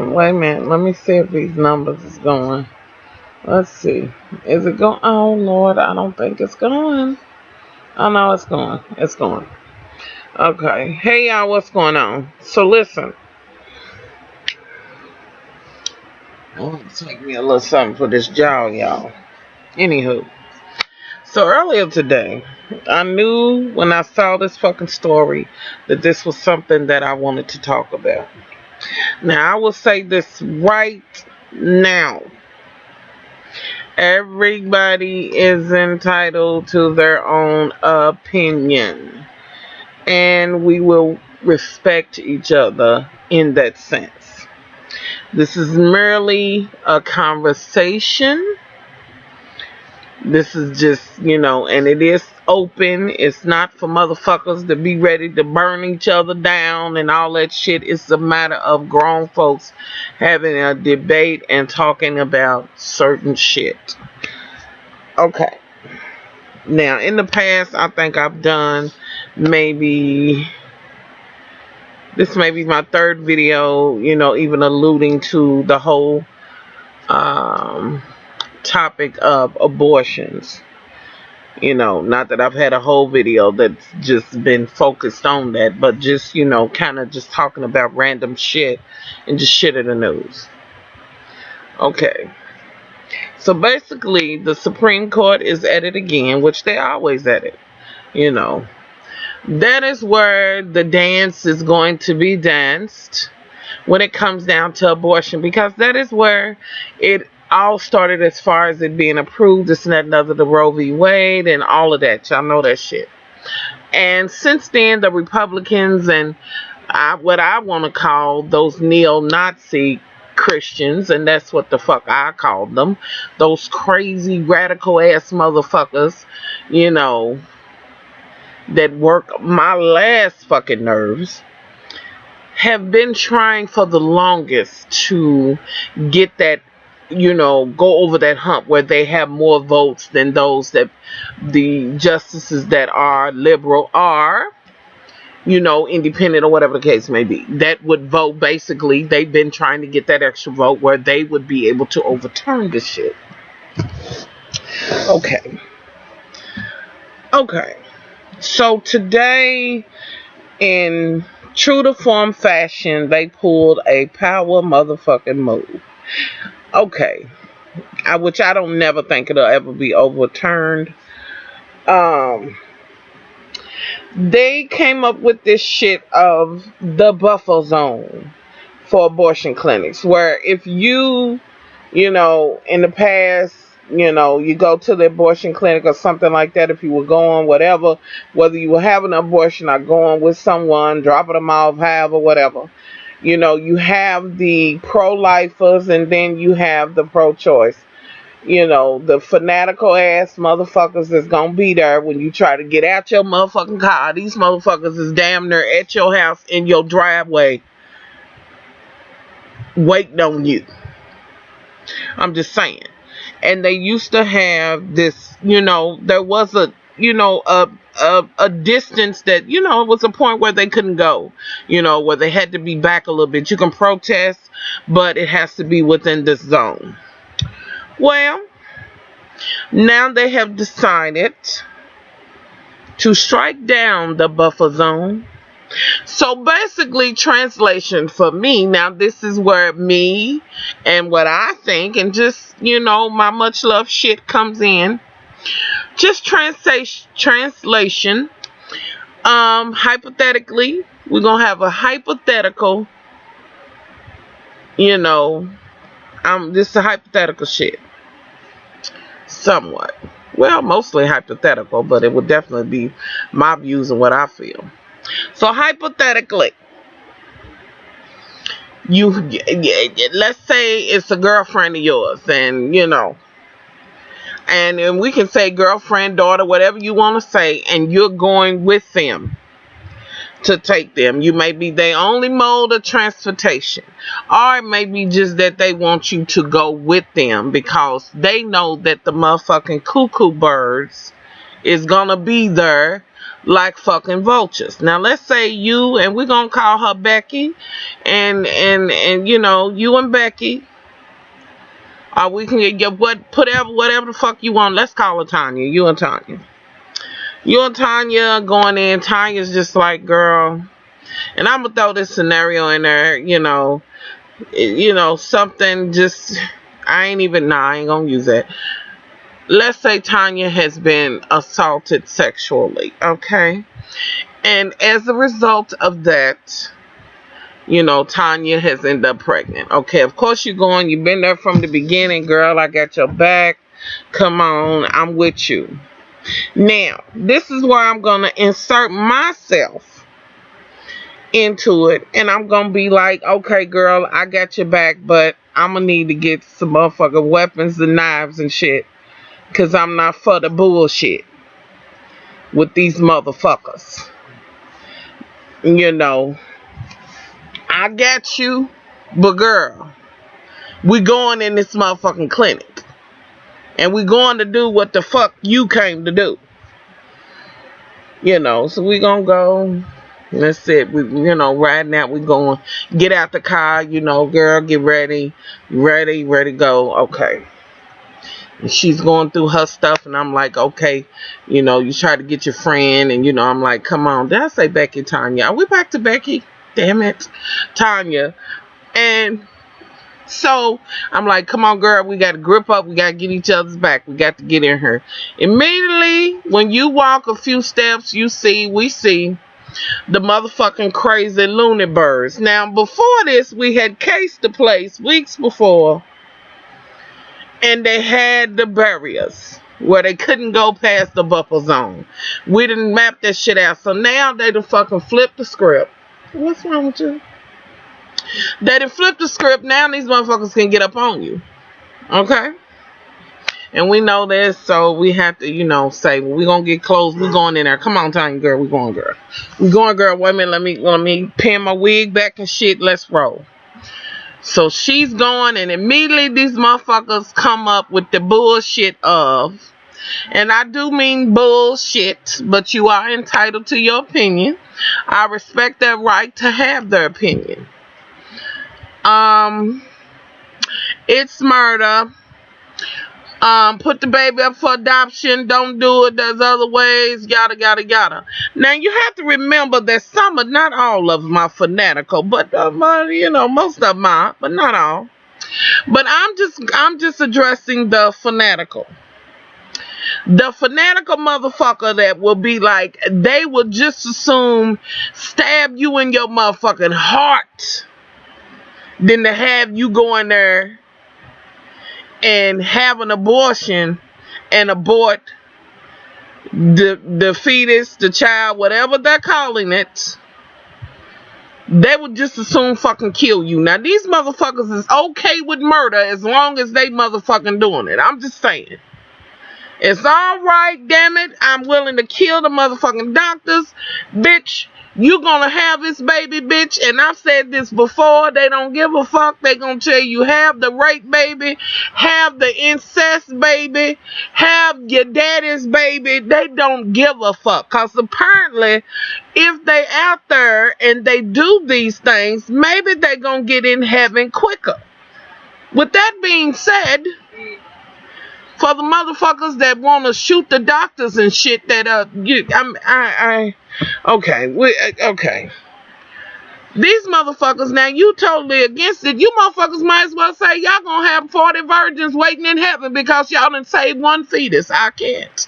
Wait a minute. Let me see if these numbers is going. Let's see. Is it going? Oh, Lord. I don't think it's going. Oh, no, it's going. It's going. Okay. Hey, y'all. What's going on? So, listen. Oh, take me a little something for this jaw, y'all. Anywho. So, earlier today, I knew when I saw this fucking story that this was something that I wanted to talk about. Now, I will say this right now. Everybody is entitled to their own opinion. And we will respect each other in that sense. This is merely a conversation. This is just, and it is open. It's not for motherfuckers to be ready to burn each other down and all that shit. It's a matter of grown folks having a debate and talking about certain shit. Okay. Now, in the past, I think I've done this may be my third video, even alluding to the whole topic of abortions. Not that I've had a whole video that's just been focused on that, but just, kind of just talking about random shit and just shit in the news. Okay. So basically, the Supreme Court is at it again, which they always at it. That is where the dance is going to be danced when it comes down to abortion, because that is where it all started as far as it being approved. This and that and other, the Roe v. Wade and all of that. Y'all know that shit. And since then, the Republicans and what I want to call those neo-Nazi Christians, and that's what the fuck I called them, those crazy radical ass motherfuckers, that work my last fucking nerves, have been trying for the longest to get that, go over that hump where they have more votes than those that the justices that are liberal are, independent or whatever the case may be, that would vote. Basically, they've been trying to get that extra vote where they would be able to overturn this shit. Okay. So today, in true to form fashion, they pulled a power motherfucking move. Okay. Which I don't never think it'll ever be overturned. They came up with this shit of the buffer zone for abortion clinics, where if you, in the past, you go to the abortion clinic or something like that, if you were going, whatever, whether you were having an abortion or going with someone, dropping them off, however, whatever, you have the pro-lifers and then you have the pro-choice. The fanatical ass motherfuckers that's gonna be there when you try to get out your motherfucking car. These motherfuckers is damn near at your house in your driveway waiting on you. I'm just saying. And they used to have this, there was a distance that, it was a point where they couldn't go, where they had to be back a little bit. You can protest, but it has to be within this zone. Well, now they have decided to strike down the buffer zone. So basically, translation for me, now this is where me and what I think and just, my much love shit comes in. Just translation. Hypothetically, we're going to have a hypothetical, this is a hypothetical shit. Somewhat. Well, mostly hypothetical, but it would definitely be my views and what I feel. So hypothetically, let's say it's a girlfriend of yours, and and we can say girlfriend, daughter, whatever you want to say, and you're going with them to take them. You may be their only mode of transportation, or it may be just that they want you to go with them because they know that the motherfucking cuckoo birds is gonna be there like fucking vultures. Now let's say you, and we're gonna call her Becky, and you know, you and Becky, or we can get whatever the fuck you want. Let's call her Tanya. You and Tanya. You and Tanya going in. Tanya's just like, girl, and I'm gonna throw this scenario in there. You know, something just, I ain't gonna use that. Let's say Tanya has been assaulted sexually, okay? And as a result of that, you know, Tanya has ended up pregnant. Okay, of course you've been there from the beginning, girl. I got your back. Come on, I'm with you. Now, this is where I'm going to insert myself into it. And I'm going to be like, okay, girl, I got your back, but I'm going to need to get some motherfucking weapons and knives and shit. Because I'm not for the bullshit with these motherfuckers. You know, I got you, but girl, we going in this motherfucking clinic. And we going to do what the fuck you came to do. You know, so we gonna go. That's it. We, you know, riding out, we going, get out the car, you know, girl, get ready, ready, go. Okay. And she's going through her stuff, and I'm like, okay, you know, you try to get your friend, and you know, I'm like, come on. Did I say Becky, Tanya? Are we back to Becky? Damn it, Tanya. And so I'm like, come on, girl, we got to grip up. We got to get each other's back. We got to get in her. Immediately, when you walk a few steps, we see the motherfucking crazy loony birds. Now, before this, we had cased the place weeks before, and they had the barriers where they couldn't go past the buffer zone. We didn't map that shit out. So now they done fucking flipped the script. What's wrong with you? They done flipped the script. Now these motherfuckers can get up on you. Okay? And we know this, so we have to, you know, say, well, we gonna get close. We going in there. Come on, Tiny girl. We going, girl. We going, girl. Wait a minute. Let me pin my wig back and shit. Let's roll. So she's going, and immediately these motherfuckers come up with the bullshit of, and I do mean bullshit, but you are entitled to your opinion. I respect their right to have their opinion. It's murder. Put the baby up for adoption. Don't do it. There's other ways. Yada, yada, yada. Now, you have to remember that some, but not all of them are fanatical. But, you know, most of them are, but not all. But I'm just addressing the fanatical. The fanatical motherfucker that will be like, they will just assume stab you in your motherfucking heart than to have you go in there and have an abortion and abort the fetus, the child, whatever they're calling it. They would just as soon fucking kill you. Now, these motherfuckers is okay with murder as long as they motherfucking doing it. I'm just saying. It's alright, damn it. I'm willing to kill the motherfucking doctors. Bitch, you gonna have this baby, bitch. And I've said this before. They don't give a fuck. They gonna tell you have the rape baby, have the incest baby, have your daddy's baby. They don't give a fuck. Cause apparently, if they out there and they do these things, maybe they gonna get in heaven quicker. With that being said, for the motherfuckers that want to shoot the doctors and shit, that okay. These motherfuckers, now you totally against it. You motherfuckers might as well say y'all gonna have 40 virgins waiting in heaven because y'all done saved one fetus. I can't.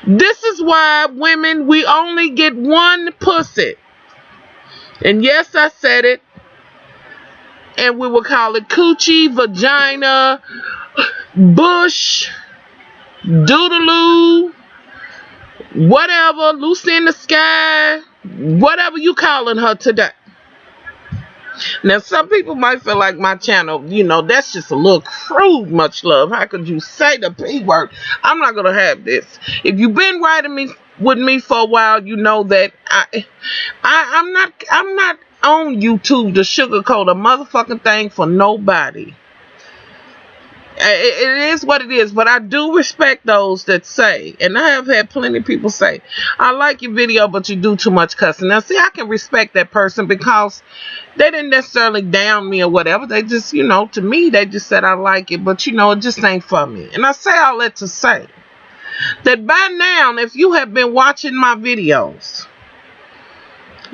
This is why women, we only get one pussy. And yes, I said it. And we would call it coochie, vagina, bush, doodaloo, whatever, Lucy in the sky, whatever you calling her today. Now, some people might feel like my channel, you know, that's just a little crude, much love. How could you say the P word? I'm not going to have this. If you've been riding with me for a while, you know that I'm not on YouTube to sugarcoat a motherfucking thing for nobody. It is what it is, but I do respect those that say, and I have had plenty of people say, I like your video, but you do too much cussing. Now, see, I can respect that person because they didn't necessarily down me or whatever. They just, to me, they just said I like it, but it just ain't for me. And I say all that to say that by now, if you have been watching my videos,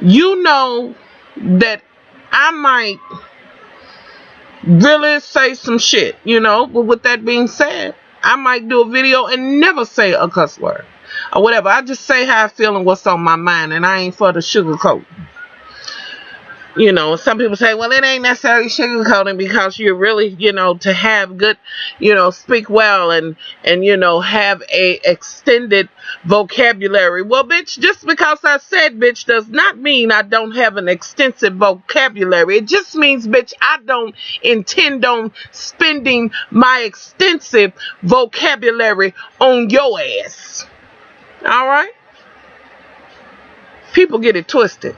you know that I might really say some shit, but with that being said, I might do a video and never say a cuss word or whatever. I just say how I feel and what's on my mind, and I ain't for the sugarcoat. Some people say, well, it ain't necessarily sugarcoating because you're really, to have good, speak well and have a extended vocabulary. Well, bitch, just because I said bitch does not mean I don't have an extensive vocabulary. It just means, bitch, I don't intend on spending my extensive vocabulary on your ass. All right? People get it twisted.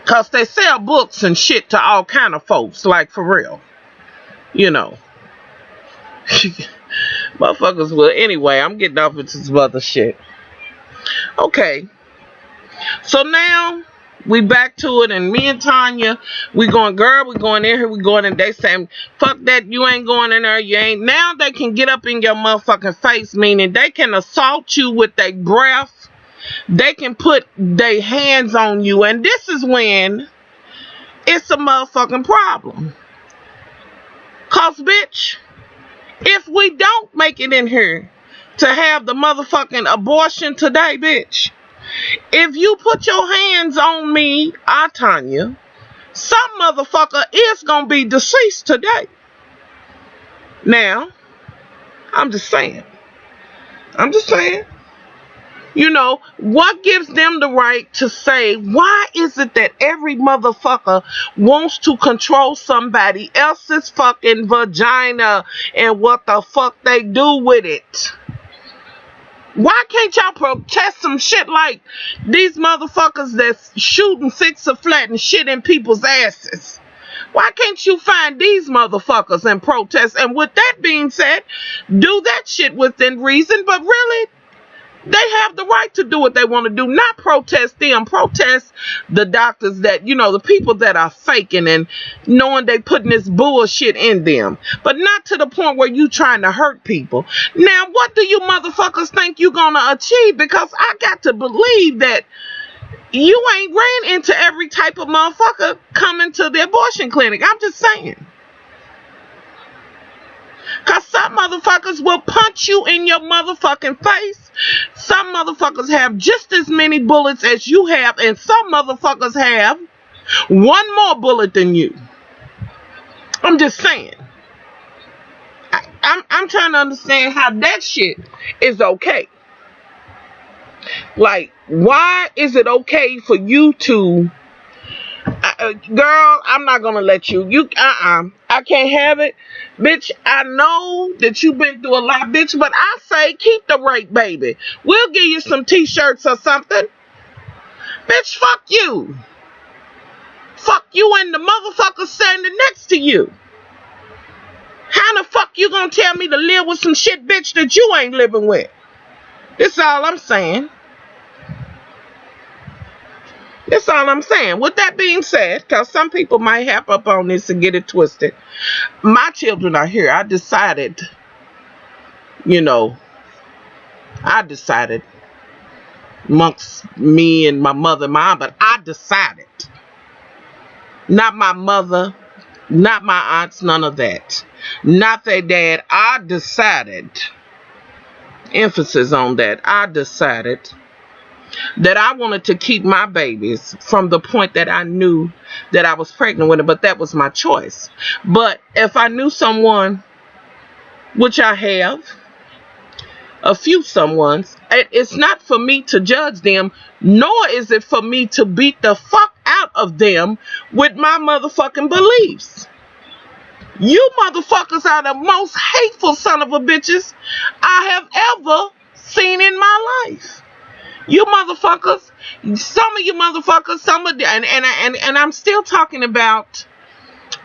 Because they sell books and shit to all kind of folks, like for real. Motherfuckers will. Anyway, I'm getting off into some other shit. Okay. So now, we back to it, and me and Tanya, we going in here, we going in, they saying, fuck that, you ain't going in there, you ain't. Now they can get up in your motherfucking face, meaning they can assault you with their breath. They can put their hands on you, and this is when it's a motherfucking problem. Cause, bitch, if we don't make it in here to have the motherfucking abortion today, bitch, if you put your hands on me, Tanya, some motherfucker is gonna be deceased today. Now, I'm just saying. What gives them the right to say, why is it that every motherfucker wants to control somebody else's fucking vagina and what the fuck they do with it? Why can't y'all protest some shit like these motherfuckers that's shooting fix or flat and shit in people's asses? Why can't you find these motherfuckers and protest? And with that being said, do that shit within reason, but really, they have the right to do what they want to do, not protest them. Protest the doctors that, the people that are faking and knowing they putting this bullshit in them. But not to the point where you trying to hurt people. Now, what do you motherfuckers think you gonna achieve? Because I got to believe that you ain't ran into every type of motherfucker coming to the abortion clinic. I'm just saying. Because some motherfuckers will punch you in your motherfucking face. Some motherfuckers have just as many bullets as you have. And some motherfuckers have one more bullet than you. I'm just saying. I'm trying to understand how that shit is okay. Like, why is it okay for you to... girl, I'm not gonna let you. I can't have it. Bitch, I know that you've been through a lot, bitch, but I say keep the rape, baby. We'll give you some t-shirts or something. Bitch, fuck you. Fuck you and the motherfucker standing next to you. How the fuck you gonna tell me to live with some shit, bitch, that you ain't living with? That's all I'm saying. That's all I'm saying. With that being said, because some people might hop up on this and get it twisted. My children are here. I decided amongst me and my mother and my aunt, but I decided. Not my mother, not my aunts, none of that. Not their dad. I decided. Emphasis on that. I decided that I wanted to keep my babies from the point that I knew that I was pregnant with them, but that was my choice. But if I knew someone, which I have, a few someones, it's not for me to judge them, nor is it for me to beat the fuck out of them with my motherfucking beliefs. You motherfuckers are the most hateful son of a bitches I have ever seen in my life. You motherfuckers, some of you motherfuckers, and I'm still talking about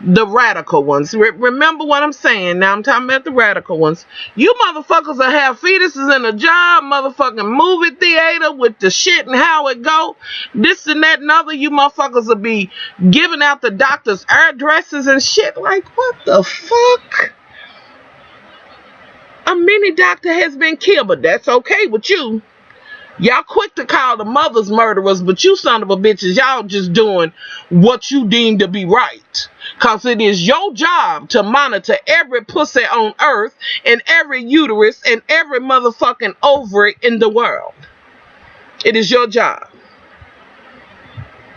The radical ones. Remember what I'm saying. Now I'm talking about the radical ones. You motherfuckers that have fetuses in a job, motherfucking movie theater with the shit and how it go. This and that and other. You motherfuckers will be giving out the doctor's addresses and shit. Like, what the fuck? A mini doctor has been killed, but that's okay with you. Y'all quick to call the mothers murderers, but you son of a bitches, y'all just doing what you deem to be right. Cause it is your job to monitor every pussy on earth and every uterus and every motherfucking ovary in the world. It is your job.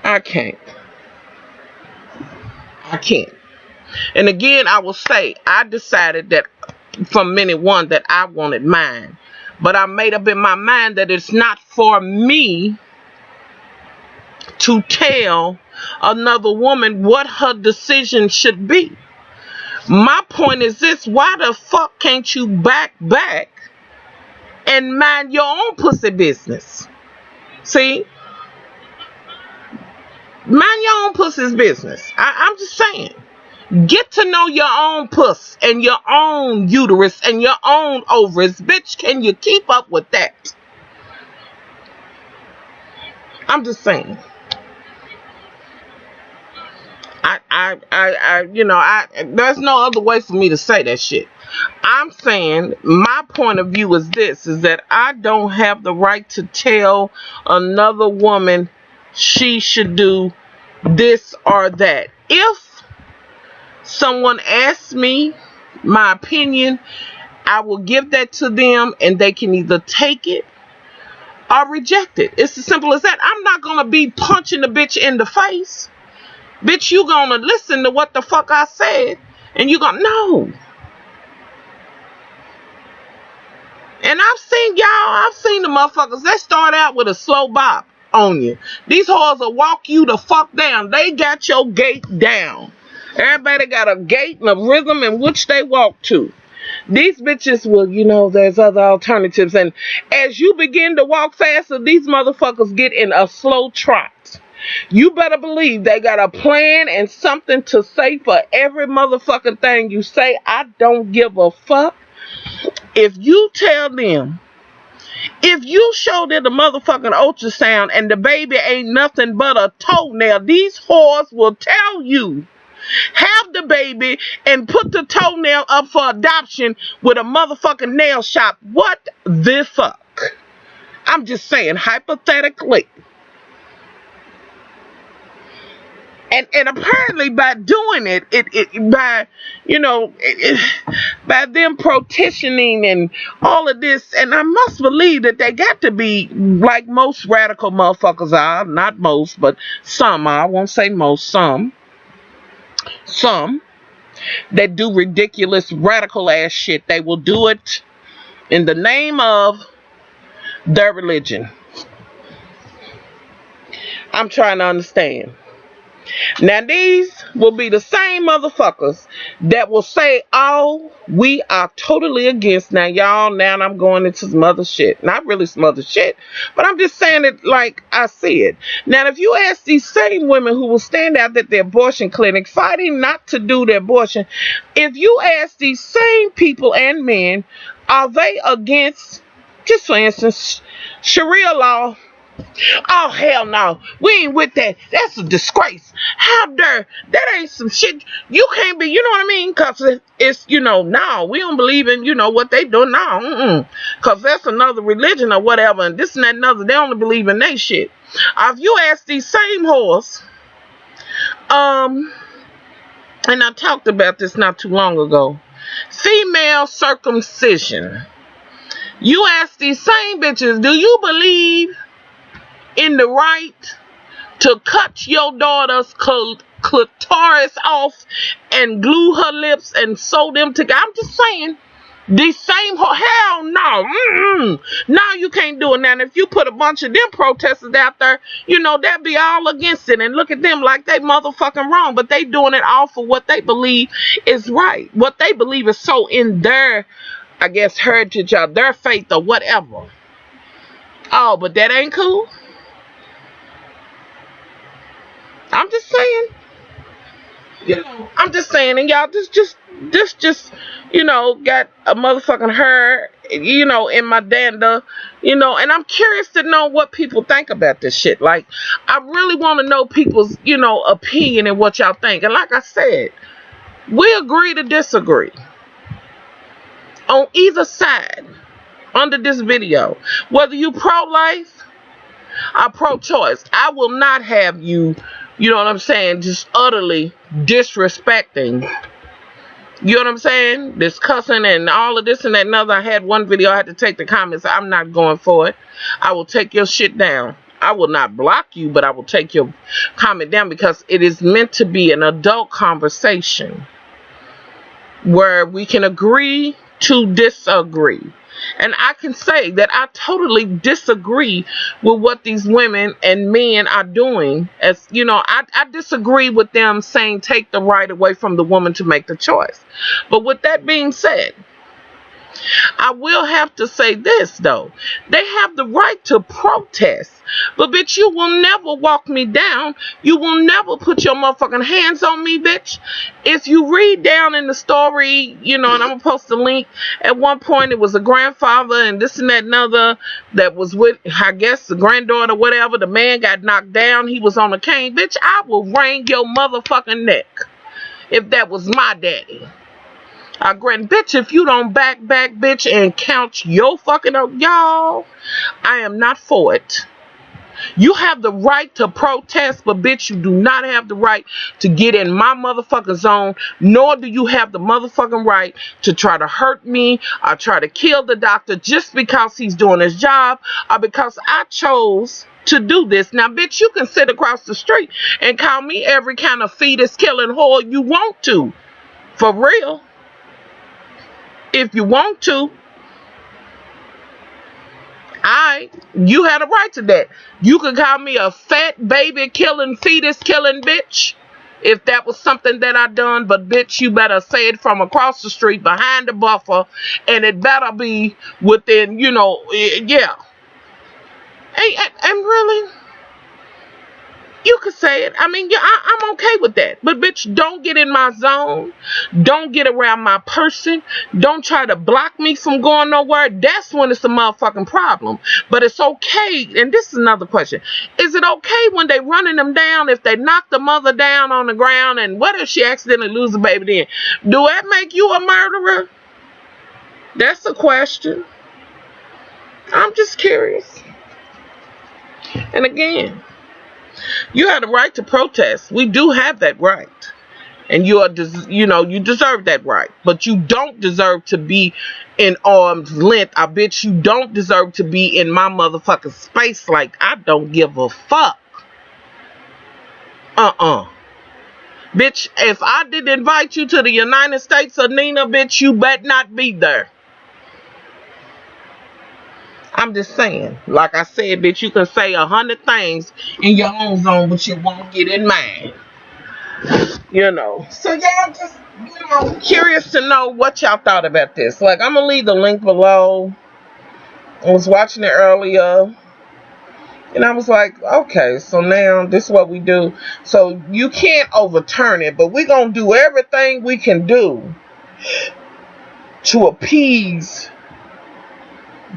I can't. And again, I will say, I decided that from minute one that I wanted mine. But I made up in my mind that it's not for me to tell another woman what her decision should be. My point is this: why the fuck can't you back and mind your own pussy business? See? Mind your own pussy's business. I'm just saying. Get to know your own puss and your own uterus and your own ovaries. Bitch, can you keep up with that? I'm just saying. There's no other way for me to say that shit. I'm saying my point of view is this, is that I don't have the right to tell another woman she should do this or that. If someone asks me my opinion, I will give that to them and they can either take it or reject it. It's as simple as that. I'm not going to be punching the bitch in the face. Bitch, you going to listen to what the fuck I said and you going to know. And I've seen the motherfuckers, they start out with a slow bop on you. These whores will walk you the fuck down. They got your gait down. Everybody got a gait and a rhythm in which they walk to. These bitches will, there's other alternatives. And as you begin to walk faster, these motherfuckers get in a slow trot. You better believe they got a plan and something to say for every motherfucking thing you say. I don't give a fuck. If you tell them, if you show them the motherfucking ultrasound and the baby ain't nothing but a toenail, these whores will tell you, have the baby and put the toenail up for adoption with a motherfucking nail shop. What the fuck? I'm just saying, hypothetically. And apparently by doing it, by them petitioning and all of this, and I must believe that they got to be like most radical motherfuckers are, not most, but some are. I won't say most, some that do ridiculous radical ass shit. They will do it in the name of their religion. I'm trying to understand. Now these will be the same motherfuckers that will say, oh, we are totally against. Now I'm going into some other shit. Not really some other shit, but I'm just saying it like I see it. Now if you ask these same women who will stand out at the abortion clinic fighting not to do the abortion, if you ask these same people and men, are they against, just for instance, Sharia law? Oh, hell no. We ain't with that. That's a disgrace. How dare. That ain't some shit. You can't be, you know what I mean? Because it's, no, we don't believe in, what they do. No, because that's another religion or whatever. And this and that and other. They only believe in that shit. If you ask these same whores, and I talked about this not too long ago, female circumcision. You ask these same bitches, do you believe in the right to cut your daughter's clitoris off and glue her lips and sew them together? I'm just saying, these same hell no. No, you can't do it. Now, if you put a bunch of them protesters out there, they'll be all against it and look at them like they motherfucking wrong, but they doing it all for what they believe is right, what they believe is so in their, I guess, heritage or their faith or whatever. Oh, but that ain't cool. I'm just saying. I'm just saying, and y'all just got a motherfucking hair, in my dander, and I'm curious to know what people think about this shit. Like, I really want to know people's, opinion and what y'all think. And like I said, we agree to disagree on either side under this video. Whether you pro-life or pro-choice, I will not have you, you know what I'm saying, just utterly disrespecting. You know what I'm saying? This cussing and all of this and that and other. I had one video, I had to take the comments. I'm not going for it. I will take your shit down. I will not block you, but I will take your comment down, because it is meant to be an adult conversation where we can agree to disagree. And I can say that I totally disagree with what these women and men are doing. As you know, I disagree with them saying take the right away from the woman to make the choice. But with that being said, I will have to say this, though. They have the right to protest. But, bitch, you will never walk me down. You will never put your motherfucking hands on me, bitch. If you read down in the story, and I'm going to post a link. At one point, it was a grandfather and this and that and other that was with, I guess, the granddaughter or whatever. The man got knocked down. He was on a cane. Bitch, I will wring your motherfucking neck if that was my daddy. Bitch, if you don't back, bitch, and count your fucking, y'all, I am not for it. You have the right to protest, but bitch, you do not have the right to get in my motherfucking zone, nor do you have the motherfucking right to try to hurt me or try to kill the doctor just because he's doing his job or because I chose to do this. Now, bitch, you can sit across the street and call me every kind of fetus killing whore you want to. For real. If you want to, you had a right to that. You could call me a fat baby killing, fetus killing bitch if that was something that I done. But bitch, you better say it from across the street behind the buffer, and it better be within, yeah. And really, you could say it. I mean, yeah, I'm okay with that. But, bitch, don't get in my zone. Don't get around my person. Don't try to block me from going nowhere. That's when it's a motherfucking problem. But it's okay. And this is another question. Is it okay when they running them down, if they knock the mother down on the ground, and what if she accidentally lose a baby then? Do that make you a murderer? That's a question. I'm just curious. And again, you have the right to protest. We do have that right. And you deserve that right. But you don't deserve to be in arm's length. I bet you don't deserve to be in my motherfucking space. Like, I don't give a fuck. Bitch, if I did invite you to the United States of Nina, bitch, you better not be there. I'm just saying, like I said, bitch, you can say 100 things in your own zone, but you won't get in mine. So y'all just, curious to know what y'all thought about this. Like, I'm gonna leave the link below. I was watching it earlier, and I was like, okay, so now this is what we do. So you can't overturn it, but we're gonna do everything we can do to appease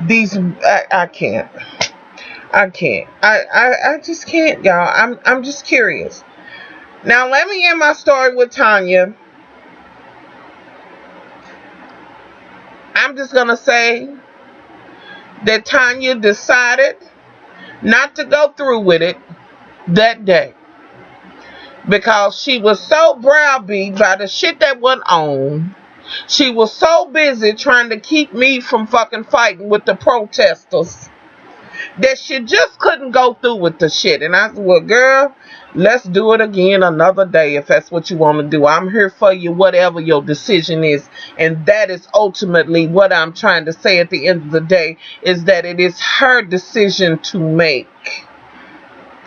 these. I can't. I just can't, y'all. I'm just curious. Now let me end my story with Tanya. I'm just gonna say that Tanya decided not to go through with it that day because she was so browbeat by the shit that went on. She was so busy trying to keep me from fucking fighting with the protesters that she just couldn't go through with the shit. And I said, well, girl, let's do it again another day if that's what you want to do. I'm here for you, whatever your decision is. And that is ultimately what I'm trying to say at the end of the day, is that it is her decision to make.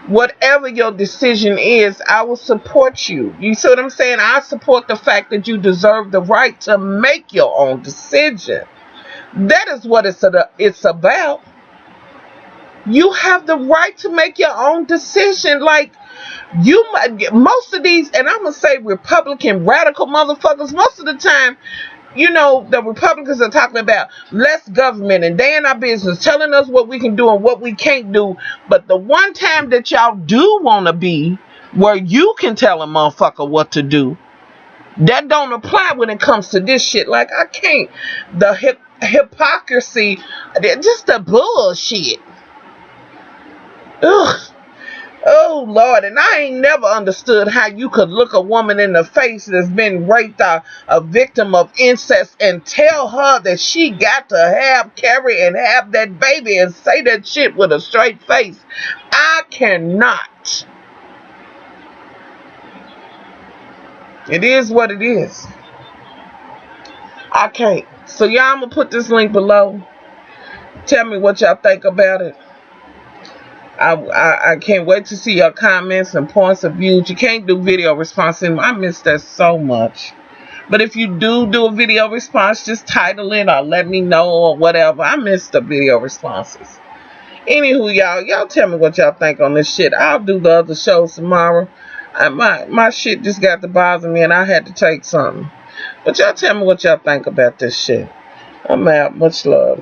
Whatever your decision is, I will support you. You see what I'm saying? I support the fact that you deserve the right to make your own decision. That is what it's about. You have the right to make your own decision. Like, most of these, and I'm gonna say Republican radical motherfuckers, most of the time, the Republicans are talking about less government and they in our business, telling us what we can do and what we can't do. But the one time that y'all do want to be where you can tell a motherfucker what to do, that don't apply when it comes to this shit. Like, I can't. The hypocrisy, just the bullshit. Ugh. Oh Lord, and I ain't never understood how you could look a woman in the face that's been raped, a victim of incest, and tell her that she got to carry and have that baby and say that shit with a straight face. I cannot. It is what it is. I can't. So y'all, I'm gonna put this link below. Tell me what y'all think about it. I can't wait to see your comments and points of view. You can't do video response anymore. I miss that so much. But if you do a video response, just title it or let me know or whatever. I miss the video responses. Anywho, y'all tell me what y'all think on this shit. I'll do the other shows tomorrow. My shit just got to bother me and I had to take something. But y'all tell me what y'all think about this shit. I'm out. Much love.